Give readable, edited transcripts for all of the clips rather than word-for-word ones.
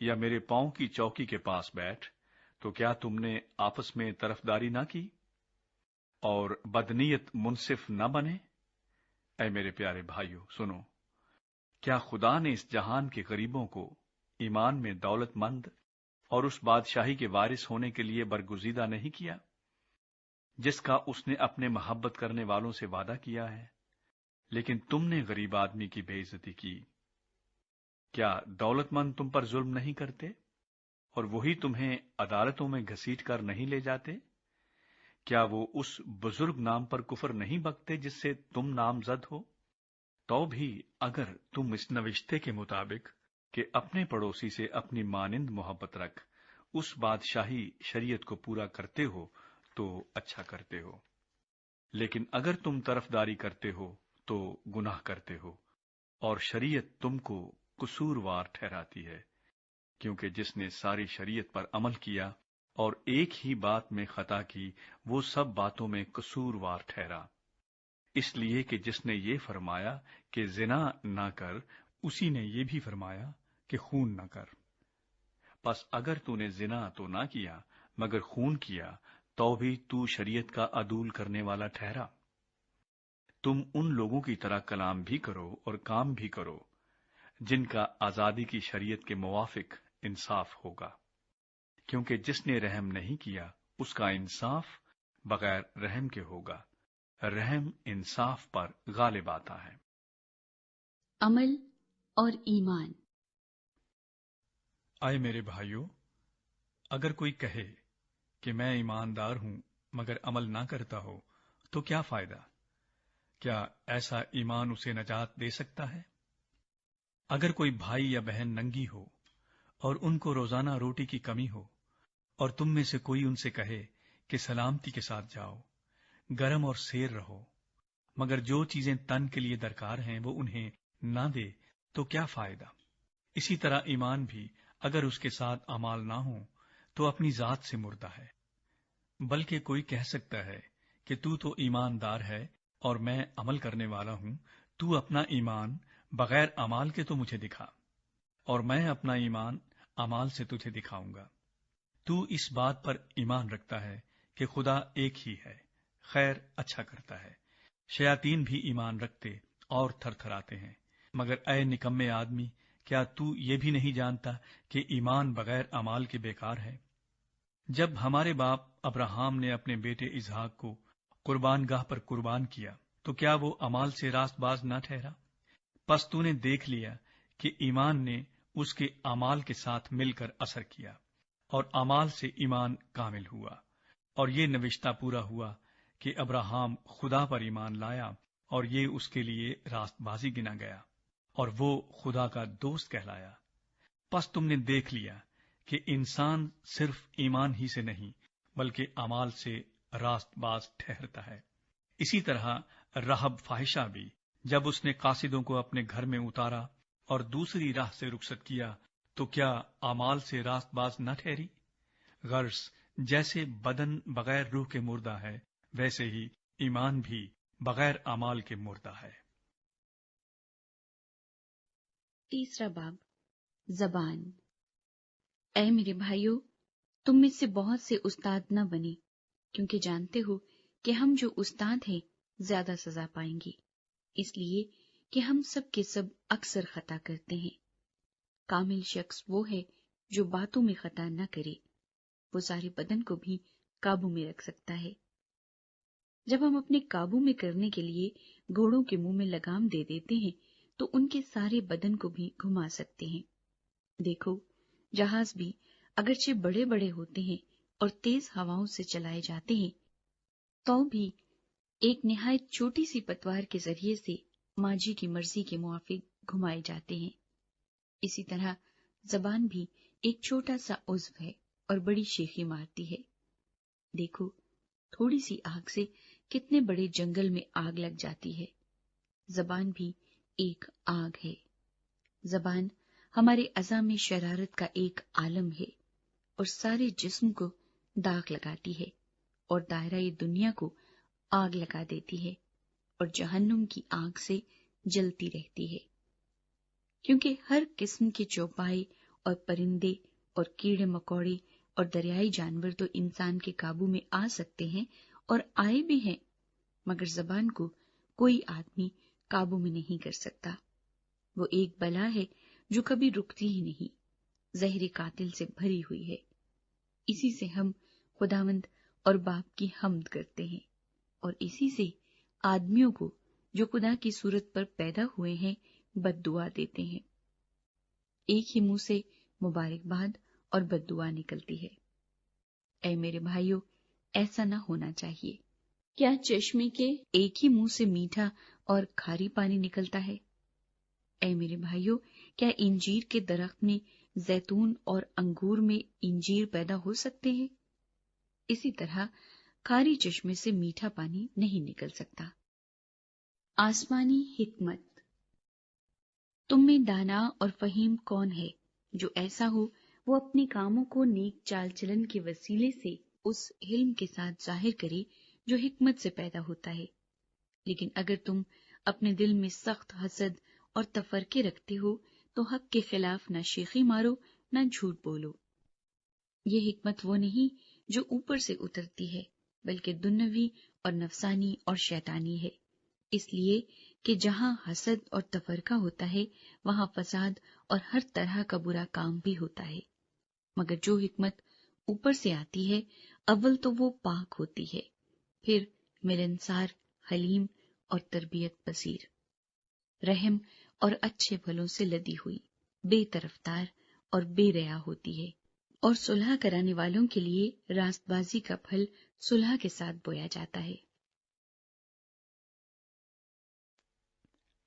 یا میرے پاؤں کی چوکی کے پاس بیٹھ، تو کیا تم نے آپس میں طرفداری نہ کی اور بدنیت منصف نہ بنے؟ اے میرے پیارے بھائیو سنو، کیا خدا نے اس جہان کے غریبوں کو ایمان میں دولت مند اور اس بادشاہی کے وارث ہونے کے لیے برگزیدہ نہیں کیا جس کا اس نے اپنے محبت کرنے والوں سے وعدہ کیا ہے؟ لیکن تم نے غریب آدمی کی بے عزتی کی۔ کیا دولت مند تم پر ظلم نہیں کرتے اور وہی تمہیں عدالتوں میں گھسیٹ کر نہیں لے جاتے؟ کیا وہ اس بزرگ نام پر کفر نہیں بکتے جس سے تم نامزد ہو؟ تو بھی اگر تم اس نوشتے کے مطابق کہ اپنے پڑوسی سے اپنی مانند محبت رکھ اس بادشاہی شریعت کو پورا کرتے ہو تو اچھا کرتے ہو، لیکن اگر تم طرفداری کرتے ہو تو گناہ کرتے ہو اور شریعت تم کو قصوروار ٹھہراتی ہے، کیونکہ جس نے ساری شریعت پر عمل کیا اور ایک ہی بات میں خطا کی وہ سب باتوں میں قصوروار ٹھہرا، اس لیے کہ جس نے یہ فرمایا کہ زنا نہ کر، اسی نے یہ بھی فرمایا کہ خون نہ کر۔ پس اگر تو نے زنا تو نہ کیا مگر خون کیا تو بھی تو شریعت کا عدول کرنے والا ٹھہرا۔ تم ان لوگوں کی طرح کلام بھی کرو اور کام بھی کرو جن کا آزادی کی شریعت کے موافق انصاف ہوگا، کیونکہ جس نے رحم نہیں کیا اس کا انصاف بغیر رحم کے ہوگا، رحم انصاف پر غالب آتا ہے۔ عمل اور ایمان۔ آئے میرے بھائیو، اگر کوئی کہے کہ میں ایماندار ہوں مگر عمل نہ کرتا ہو تو کیا فائدہ؟ کیا ایسا ایمان اسے نجات دے سکتا ہے؟ اگر کوئی بھائی یا بہن ننگی ہو اور ان کو روزانہ روٹی کی کمی ہو اور تم میں سے کوئی ان سے کہے کہ سلامتی کے ساتھ جاؤ، گرم اور سیر رہو، مگر جو چیزیں تن کے لیے درکار ہیں وہ انہیں نہ دے تو کیا فائدہ؟ اسی طرح ایمان بھی اگر اس کے ساتھ اعمال نہ ہوں تو اپنی ذات سے مردہ ہے۔ بلکہ کوئی کہہ سکتا ہے کہ تو ایماندار ہے اور میں عمل کرنے والا ہوں، تو اپنا ایمان بغیر اعمال کے تو مجھے دکھا، اور میں اپنا ایمان اعمال سے تجھے دکھاؤں گا۔ تو اس بات پر ایمان رکھتا ہے کہ خدا ایک ہی ہے، خیر اچھا کرتا ہے۔ شیاطین بھی ایمان رکھتے اور تھر تھراتے ہیں۔ مگر اے نکمے آدمی، کیا تو یہ بھی نہیں جانتا کہ ایمان بغیر اعمال کے بیکار ہے؟ جب ہمارے باپ ابراہام نے اپنے بیٹے اسحاق کو قربان گاہ پر قربان کیا تو کیا وہ اعمال سے راست باز نہ ٹھہرا؟ پس تو نے دیکھ لیا کہ ایمان نے اس کے اعمال کے ساتھ مل کر اثر کیا، اور اعمال سے ایمان کامل ہوا، اور یہ نوشتہ پورا ہوا کہ ابراہام خدا پر ایمان لایا اور یہ اس کے لیے راست بازی گنا گیا، اور وہ خدا کا دوست کہلایا۔ پس تم نے دیکھ لیا کہ انسان صرف ایمان ہی سے نہیں بلکہ اعمال سے راست باز ٹھہرتا ہے۔ اسی طرح رحب فاحشہ بھی جب اس نے قاصدوں کو اپنے گھر میں اتارا اور دوسری راہ سے رخصت کیا تو کیا اعمال سے راست باز نہ ٹھہری؟ غرض جیسے بدن بغیر روح کے مردہ ہے، ویسے ہی ایمان بھی بغیر اعمال کے مردہ ہے۔ تیسرا باب، زبان۔ اے میرے بھائیو، تم میں سے بہت سے استاد نہ بنے، کیونکہ جانتے ہو کہ ہم جو استاد ہیں زیادہ سزا پائیں گے، اس لیے کہ ہم سب کے سب اکثر خطا کرتے ہیں۔ کامل شخص وہ ہے جو باتوں میں خطا نہ کرے، وہ سارے بدن کو بھی قابو میں رکھ سکتا ہے۔ جب ہم اپنے قابو میں کرنے کے لیے گھوڑوں کے منہ میں لگام دے دیتے ہیں تو ان کے سارے بدن کو بھی گھما سکتے ہیں۔ دیکھو، جہاز بھی اگرچہ بڑے بڑے ہوتے ہیں اور تیز ہواؤں سے چلائے جاتے ہیں تو بھی ایک نہایت چھوٹی سی پتوار کے ذریعے سے ماجی کی مرضی کے موافق گھمائے جاتے ہیں۔ اسی طرح زبان بھی ایک چھوٹا سا عضو ہے اور بڑی شیخی مارتی ہے۔ دیکھو، تھوڑی سی آگ سے کتنے بڑے جنگل میں آگ لگ جاتی ہے۔ زبان بھی ایک آگ ہے۔ زبان ہمارے اعضاء میں شرارت کا ایک عالم ہے اور سارے جسم کو داغ لگاتی ہے اور دائرہ دنیا کو آگ لگا دیتی ہے اور جہنم کی آگ سے جلتی رہتی ہے، کیونکہ ہر قسم کے چوپائے اور پرندے اور کیڑے مکوڑے اور دریائی جانور تو انسان کے قابو میں آ سکتے ہیں اور آئے بھی ہیں، مگر زبان کو کوئی آدمی قابو میں نہیں کر سکتا۔ وہ ایک بلا ہے جو کبھی رکتی ہی نہیں، زہر قاتل سے بھری ہوئی ہے۔ اسی سے ہم خداوند اور باپ کی حمد کرتے ہیں، اور اسی سے آدمیوں کو جو خدا کی صورت پر پیدا ہوئے ہیں بد دعا دیتے ہیں۔ ایک ہی منہ سے مبارکباد اور بد دعا نکلتی ہے۔ اے میرے بھائیو، ایسا نہ ہونا چاہیے۔ کیا چشمے کے ایک ہی منہ سے میٹھا اور کھاری پانی نکلتا ہے؟ اے میرے بھائیو، کیا انجیر کے درخت میں زیتون اور انگور میں انجیر پیدا ہو سکتے ہیں؟ اسی طرح کھاری چشمے سے میٹھا پانی نہیں نکل سکتا۔ آسمانی حکمت۔ تم میں دانا اور فہیم کون ہے جو ایسا ہو وہ اپنے کاموں کو نیک چال چلن کے وسیلے سے اس علم کے ساتھ ظاہر کرے جو حکمت سے پیدا ہوتا ہے۔ لیکن اگر تم اپنے دل میں سخت حسد اور تفرقے رکھتے ہو تو حق کے خلاف نہ شیخی مارو نہ جھوٹ بولو۔ یہ حکمت وہ نہیں جو اوپر سے اترتی ہے، بلکہ دنیوی اور نفسانی اور شیطانی ہے، اس لیے کہ جہاں حسد اور تفرقہ ہوتا ہے وہاں فساد اور ہر طرح کا برا کام بھی ہوتا ہے۔ مگر جو حکمت اوپر سے آتی ہے اول تو وہ پاک ہوتی ہے، پھر ملنسار، حلیم اور تربیت پذیر، رحم اور اچھے پھلوں سے لدی ہوئی، بے طرفدار اور بے ریا ہوتی ہے، اور صلح کرانے والوں کے لیے راست بازی کا پھل صلح کے ساتھ بویا جاتا ہے۔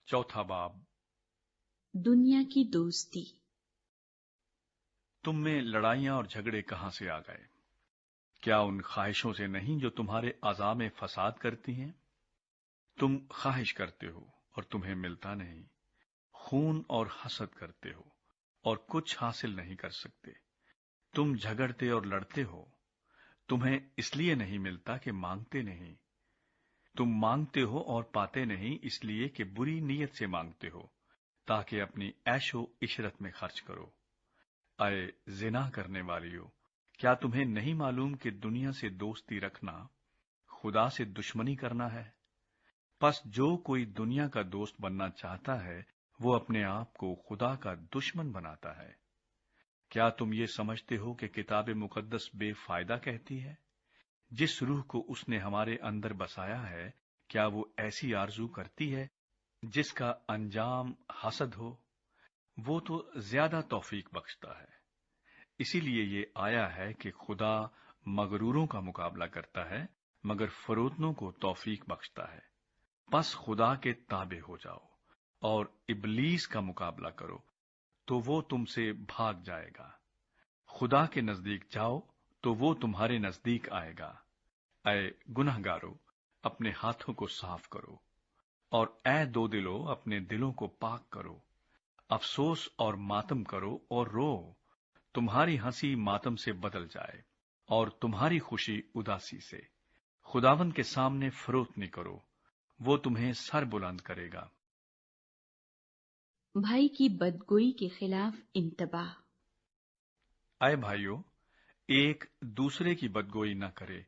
چوتھا باب۔ دنیا کی دوستی۔ تم میں لڑائیاں اور جھگڑے کہاں سے آ گئے؟ کیا ان خواہشوں سے نہیں جو تمہارے اعضاء میں فساد کرتی ہیں؟ تم خواہش کرتے ہو اور تمہیں ملتا نہیں، خون اور حسد کرتے ہو اور کچھ حاصل نہیں کر سکتے۔ تم جھگڑتے اور لڑتے ہو، تمہیں اس لیے نہیں ملتا کہ مانگتے نہیں۔ تم مانگتے ہو اور پاتے نہیں اس لیے کہ بری نیت سے مانگتے ہو تاکہ اپنی عیش و عشرت میں خرچ کرو۔ اے زنا کرنے والیو، کیا تمہیں نہیں معلوم کہ دنیا سے دوستی رکھنا خدا سے دشمنی کرنا ہے؟ پس جو کوئی دنیا کا دوست بننا چاہتا ہے وہ اپنے آپ کو خدا کا دشمن بناتا ہے۔ کیا تم یہ سمجھتے ہو کہ کتاب مقدس بے فائدہ کہتی ہے؟ جس روح کو اس نے ہمارے اندر بسایا ہے، کیا وہ ایسی آرزو کرتی ہے جس کا انجام حسد ہو؟ وہ تو زیادہ توفیق بخشتا ہے۔ اسی لیے یہ آیا ہے کہ خدا مغروروں کا مقابلہ کرتا ہے مگر فروتنوں کو توفیق بخشتا ہے۔ پس خدا کے تابع ہو جاؤ اور ابلیس کا مقابلہ کرو تو وہ تم سے بھاگ جائے گا۔ خدا کے نزدیک جاؤ تو وہ تمہارے نزدیک آئے گا۔ اے گنہگارو، اپنے ہاتھوں کو صاف کرو، اور اے دو دلو، اپنے دلوں کو پاک کرو۔ افسوس اور ماتم کرو اور رو، تمہاری ہنسی ماتم سے بدل جائے اور تمہاری خوشی اداسی سے۔ خداوند کے سامنے فروتنی کرو، وہ تمہیں سر بلند کرے گا۔ بھائی کی بدگوئی کے خلاف انتباہ۔ اے بھائیو، ایک دوسرے کی بدگوئی نہ کرے۔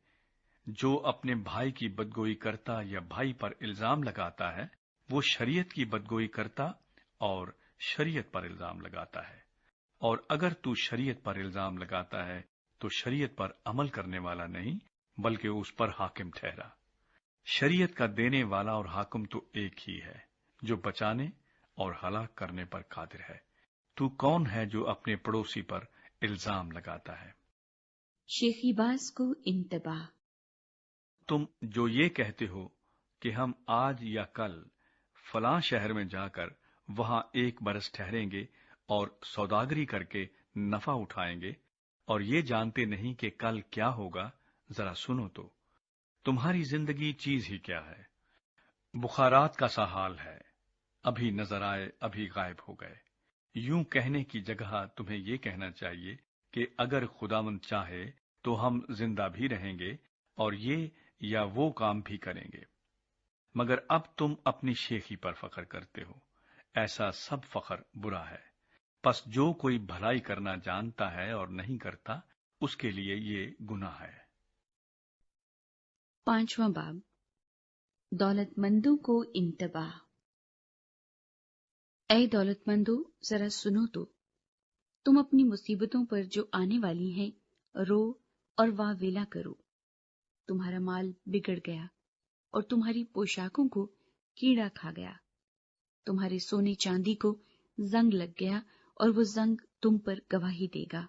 جو اپنے بھائی کی بدگوئی کرتا یا بھائی پر الزام لگاتا ہے وہ شریعت کی بدگوئی کرتا اور شریعت پر الزام لگاتا ہے، اور اگر تو شریعت پر الزام لگاتا ہے تو شریعت پر عمل کرنے والا نہیں بلکہ اس پر حاکم ٹھہرا۔ شریعت کا دینے والا اور حاکم تو ایک ہی ہے جو بچانے اور ہلاک کرنے پر قادر ہے۔ تو کون ہے جو اپنے پڑوسی پر الزام لگاتا ہے؟ شیخی باز کو انتباہ۔ تم جو یہ کہتے ہو کہ ہم آج یا کل فلاں شہر میں جا کر وہاں 1 برس ٹھہریں گے اور سوداگری کر کے نفع اٹھائیں گے، اور یہ جانتے نہیں کہ کل کیا ہوگا، ذرا سنو تو تمہاری زندگی چیز ہی کیا ہے؟ بخارات کا سا حال ہے، ابھی نظر آئے ابھی غائب ہو گئے۔ یوں کہنے کی جگہ تمہیں یہ کہنا چاہیے کہ اگر خداوند چاہے تو ہم زندہ بھی رہیں گے اور یہ یا وہ کام بھی کریں گے۔ مگر اب تم اپنی شیخی پر فخر کرتے ہو، ایسا سب فخر برا ہے۔ پس جو کوئی بھلائی کرنا جانتا ہے اور نہیں کرتا اس کے لیے یہ گناہ ہے۔ 5واں باب، دولت مندوں کو انتباہ۔ اے دولت مندو، ذرا سنو تو، تم اپنی مصیبتوں پر جو آنے والی ہیں رو اور واہ ویلا کرو۔ تمہارا مال بگڑ گیا اور تمہاری پوشاکوں کو کیڑا کھا گیا، تمہارے سونے چاندی کو زنگ لگ گیا اور وہ زنگ تم پر گواہی دے گا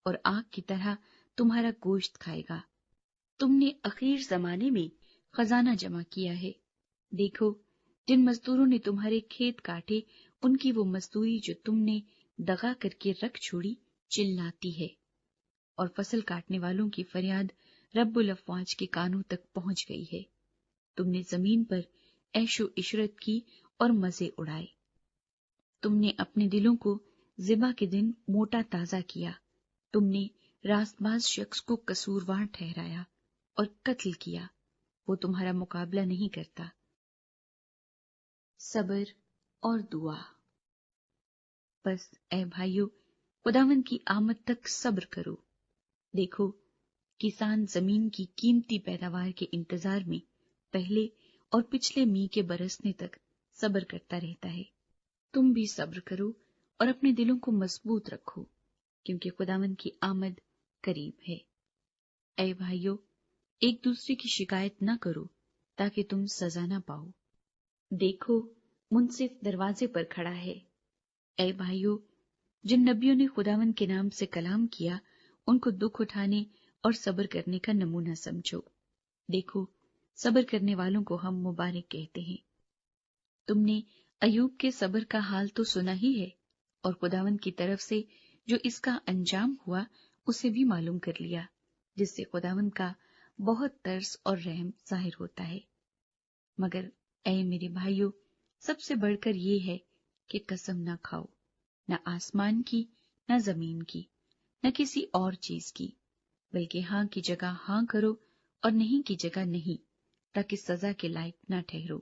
اور آگ کی طرح تمہارا گوشت کھائے گا۔ تم نے اخیر زمانے میں خزانہ جمع کیا ہے، دیکھو جن مزدوروں نے تمہارے کھیت کاٹے ان کی وہ مزدوری جو تم نے دغا کر کے رکھ چھوڑی چلاتی ہے، اور فصل کاٹنے والوں کی فریاد رب الافواج کے کانوں تک پہنچ گئی ہے۔ تم نے زمین پر عیش و عشرت کی اور مزے اڑائے، تم نے اپنے دلوں کو ذبح کے دن موٹا تازہ کیا، تم نے راست باز شخص کو قصوروار ٹھہرایا اور قتل کیا، وہ تمہارا مقابلہ نہیں کرتا۔ صبر اور دعا۔ بس اے بھائیو، خداوند کی آمد تک صبر کرو۔ دیکھو کسان زمین کی قیمتی پیداوار کے انتظار میں پہلے اور پچھلے میوہ کے برسنے تک صبر کرتا رہتا ہے۔ تم بھی صبر کرو اور اپنے دلوں کو مضبوط رکھو، کیونکہ خداوند کی آمد قریب ہے۔ اے بھائیو، ایک دوسرے کی شکایت نہ کرو تاکہ تم سزا نہ پاؤ۔ دیکھو منصف دروازے پر کھڑا ہے۔ اے بھائیو، جن نبیوں نے خداوند کے نام سے کلام کیا ان کو دکھ اٹھانے اور صبر کرنے کا نمونہ سمجھو۔ دیکھو صبر کرنے والوں کو ہم مبارک کہتے ہیں۔ تم نے ایوب کے صبر کا حال تو سنا ہی ہے، اور خداوند کی طرف سے جو اس کا انجام ہوا اسے بھی معلوم کر لیا، جس سے خداوند کا بہت ترس اور رحم ظاہر ہوتا ہے۔ مگر اے میرے بھائیو، سب سے بڑھ کر یہ ہے کہ قسم نہ کھاؤ، نہ آسمان کی، نہ زمین کی، نہ کسی اور چیز کی، بلکہ ہاں کی جگہ ہاں کرو اور نہیں کی جگہ نہیں، تاکہ سزا کے لائق نہ ٹھہرو۔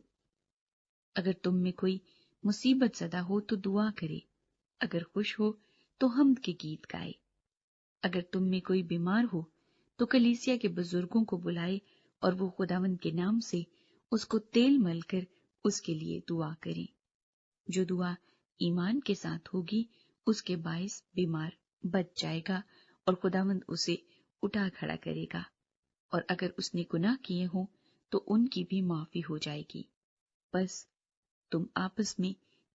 اگر تم میں کوئی مصیبت زدہ ہو تو دعا کرے، اگر خوش ہو تو حمد کے گیت گائے۔ اگر تم میں کوئی بیمار ہو تو کلیسیا کے بزرگوں کو بلائے اور وہ خداوند کے نام سے اس کو تیل مل کر اس کے لیے دعا کریں۔ جو دعا ایمان کے ساتھ ہوگی اس کے باعث بیمار بچ جائے گا اور خداوند اسے اٹھا کھڑا کرے گا، اور اگر اس نے گناہ کیے ہوں تو ان کی بھی معافی ہو جائے گی۔ بس تم آپس میں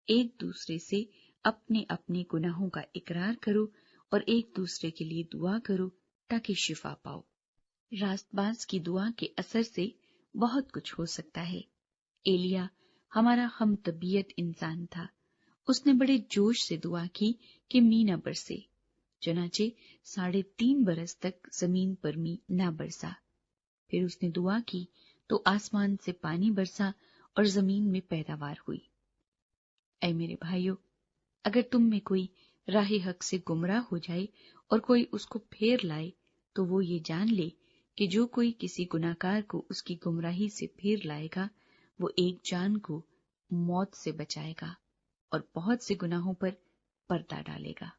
ایک دوسرے سے اپنے اپنے گناہوں کا اقرار کرو اور ایک دوسرے کے لیے دعا کرو تاکہ شفا پاؤ۔ راست باز کی دعا کے اثر سے بہت کچھ ہو سکتا ہے۔ ایلیا ہمارا ہم طبیعت انسان تھا، اس نے بڑے جوش سے دعا کی کہ می نہ برسے، چنانچہ 3.5 برس تک زمین پر می نہ برسا۔ پھر اس نے دعا کی تو آسمان سے پانی برسا اور زمین میں پیداوار ہوئی۔ اے میرے بھائیو، اگر تم میں کوئی راہ حق سے گمراہ ہو جائے اور کوئی اس کو پھیر لائے تو وہ یہ جان لے کہ جو کوئی کسی گناہگار کو اس کی گمراہی سے پھیر لائے گا وہ ایک جان کو موت سے بچائے گا اور بہت سے گناہوں پر پردہ ڈالے گا۔